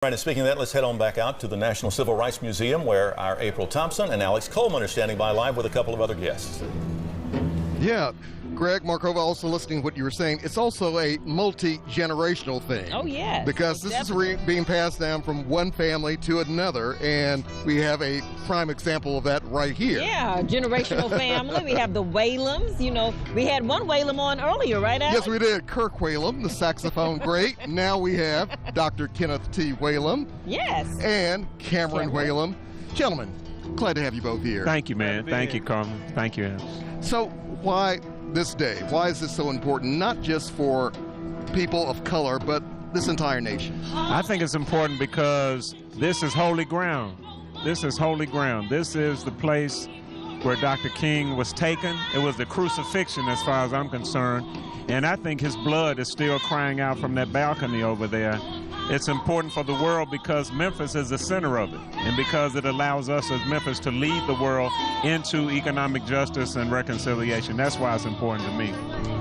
Right, and speaking of that, let's head on back out to the National Civil Rights Museum, where our April Thompson and Alex Coleman are standing by live with a couple of other guests. Yeah, Greg, Markova, also listening to what you were saying, it's also a multi-generational thing. Oh, yes. Because this is being passed down from one family to another, and we have a prime example of that right here. Yeah, generational family. We have the Whalums. You know, we had one Whalum on earlier, right, Alex? Yes, we did. Kirk Whalum, the saxophone great. Now we have Dr. Kenneth T. Whalum. Yes. And Kameron Whalum. Gentlemen, glad to have you both here. Thank you, man. Thank you, Carmen. Thank you, Alex. So why this day? Why is this so important, not just for people of color, but this entire nation? I think it's important because this is holy ground. This is holy ground. This is the place where Dr. King was taken. It was the crucifixion as far as I'm concerned. And I think his blood is still crying out from that balcony over there. It's important for the world because Memphis is the center of it, and because it allows us as Memphis to lead the world into economic justice and reconciliation. That's why it's important to me.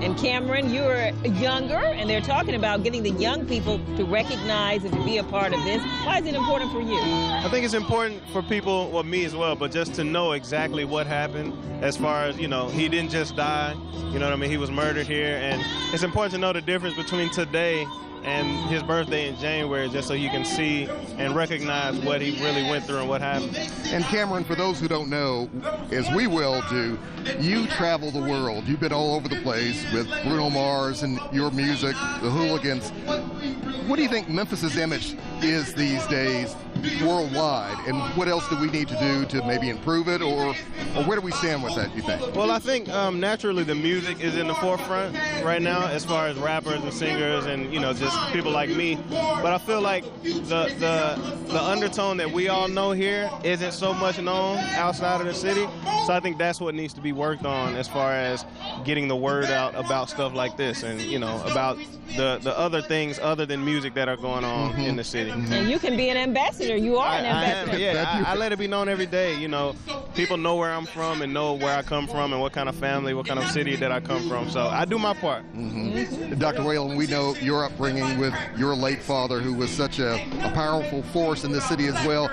And Kameron, you're younger, and they're talking about getting the young people to recognize and to be a part of this. Why is it important for you? I think it's important for people, well, me as well, but just to know exactly what happened as far as, you know, he didn't just die, you know what I mean? He was murdered here, and it's important to know the difference between today and his birthday in January, just so you can see and recognize what he really went through and what happened. And Kameron, for those who don't know, as we will do, you travel the world. You've been all over the place with Bruno Mars and your music, the Hooligans. What do you think Memphis's image is these days worldwide, and what else do we need to do to maybe improve it, or where do we stand with that, you think? Well, I think naturally the music is in the forefront right now as far as rappers and singers and, you know, just people like me. But I feel like the undertone that we all know here isn't so much known outside of the city. So I think that's what needs to be worked on as far as getting the word out about stuff like this and, you know, about the other things other than music that are going on in the city. And you can be an ambassador. You are an ambassador. I let it be known every day. You know, people know where I'm from and know where I come from and what kind of family, what kind of city that I come from. So I do my part. Dr. Whalum, we know your upbringing with your late father, who was such a powerful force in the city as well.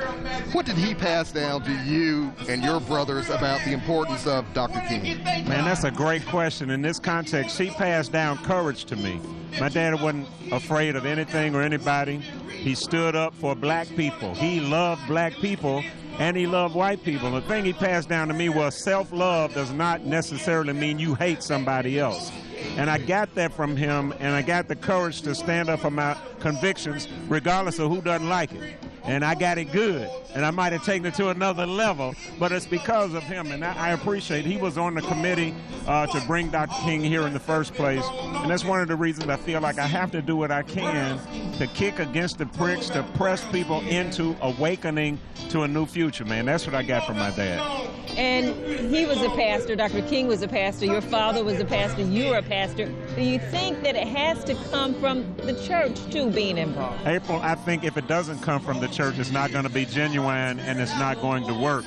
What did he pass down to you and your brothers about the importance of Dr. King? Man, that's a great question. In this context, he passed down courage to me. My dad wasn't afraid of anything or anybody. He stood up for black people. He loved black people, and he loved white people. The thing he passed down to me was self-love does not necessarily mean you hate somebody else. And I got that from him, and I got the courage to stand up for my convictions regardless of who doesn't like it. And I got it good, and I might have taken it to another level, but it's because of him, and I appreciate it. He was on the committee to bring Dr. King here in the first place, and that's one of the reasons I feel like I have to do what I can to kick against the pricks, to press people into awakening to a new future, man. That's what I got from my dad. And he was a pastor. Dr. King was a pastor. Your father was a pastor. You're a pastor. Do you think that it has to come from the church, too, being involved? April, I think if it doesn't come from the church, it's not going to be genuine and it's not going to work.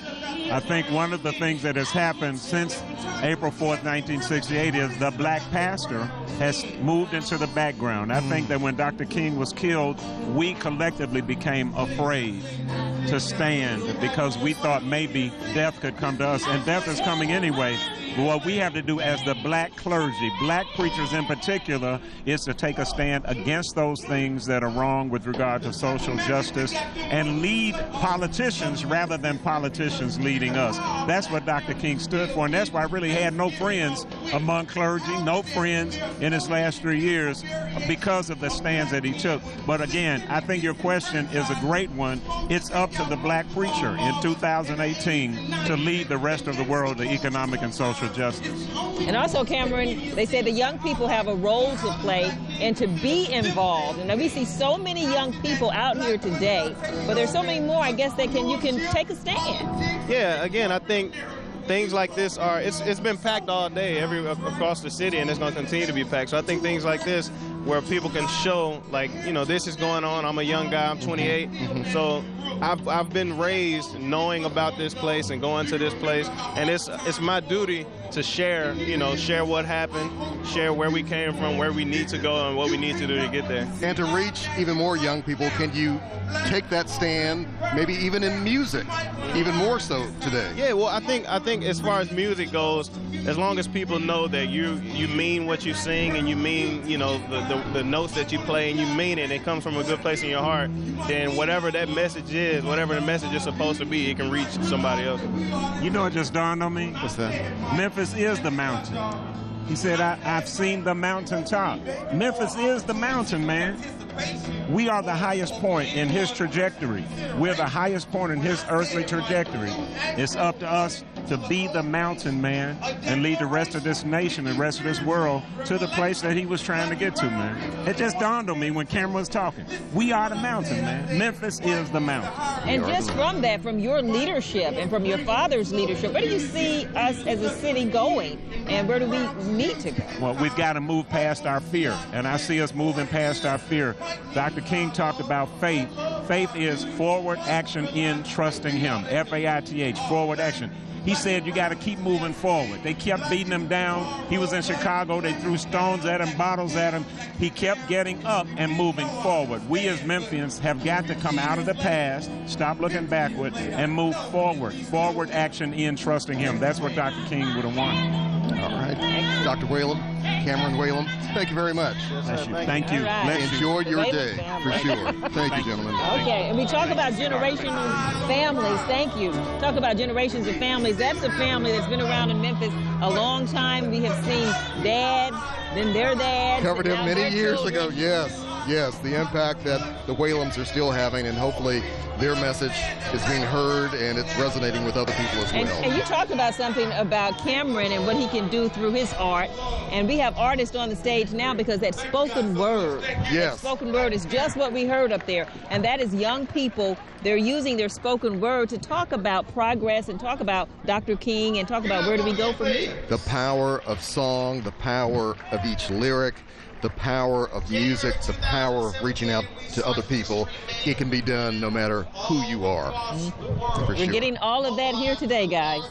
I think one of the things that has happened since April 4th, 1968 is the black pastor has moved into the background. I think that when Dr. King was killed, we collectively became afraid to stand because we thought maybe death could come to us, and death is coming anyway. But what we have to do as the black clergy, black preachers in particular, is to take a stand against those things that are wrong with regard to social justice and lead politicians rather than politicians leading us. That's what Dr. King stood for, and that's why I really had no friends among clergy, no friends in his last 3 years because of the stands that he took. But again, I think your question is a great one. It's up to the black preacher in 2018 to lead the rest of the world to economic and social justice. And also, Kameron, they say the young people have a role to play and to be involved. And we see so many young people out here today, but there's so many more, I guess, that you can take a stand. Yeah, again, I think things like this are, it's been packed all day across the city, and it's going to continue to be packed. So I think things like this, where people can show, like, you know, this is going on. I'm a young guy, I'm 28. So I've been raised knowing about this place and going to this place, and it's my duty to share, you know, share what happened, share where we came from, where we need to go, and what we need to do to get there. And to reach even more young people, can you take that stand, maybe even in music, even more so today? Yeah, well, I think as far as music goes, as long as people know that you mean what you sing and you mean, you know, the notes that you play and you mean it, it comes from a good place in your heart, then whatever that message is, whatever the message is supposed to be, it can reach somebody else. You know, it just dawned on me. What's that? Memphis is the mountain. He said, I've seen the mountaintop. Memphis is the mountain, man. We are the highest point in his trajectory. We're the highest point in his earthly trajectory. It's up to us to be the mountain, man, and lead the rest of this nation and the rest of this world to the place that he was trying to get to, man. It just dawned on me when Kameron was talking. We are the mountain, man. Memphis is the mountain. And just from that, from your leadership and from your father's leadership, where do you see us as a city going, and where do we need to go? Well, we've got to move past our fear, and I see us moving past our fear. Dr. King talked about faith. Faith is forward action in trusting him. F-A-I-T-H, forward action. He said you got to keep moving forward. They kept beating him down. He was in Chicago. They threw stones at him, bottles at him. He kept getting up and moving forward. We as Memphians have got to come out of the past, stop looking backward, and move forward. Forward action in trusting him. That's what Dr. King would have wanted. All right. Dr. Whalum, Kameron Whalum, thank you very much. Thank you. Right. Bless you. Enjoy your Whalum day, family. for sure. Thank you, gentlemen. Okay, and we talk about generational families. Thank you. Talk about generations of families. That's a family that's been around in Memphis a long time. We have seen dads, then their dads. Covered and him now many their years children. ago, yes, the impact that the Whalums are still having, and hopefully their message is being heard and it's resonating with other people as well. And you talked about something about Kameron and what he can do through his art. And we have artists on the stage now because that spoken word. Yes. That spoken word is just what we heard up there. And that is young people. They're using their spoken word to talk about progress and talk about Dr. King and talk about where do we go from here. The power of song, the power of each lyric, the power of music, the power of reaching out to other people. It can be done no matter who you are. For We're sure. getting all of that here today, guys.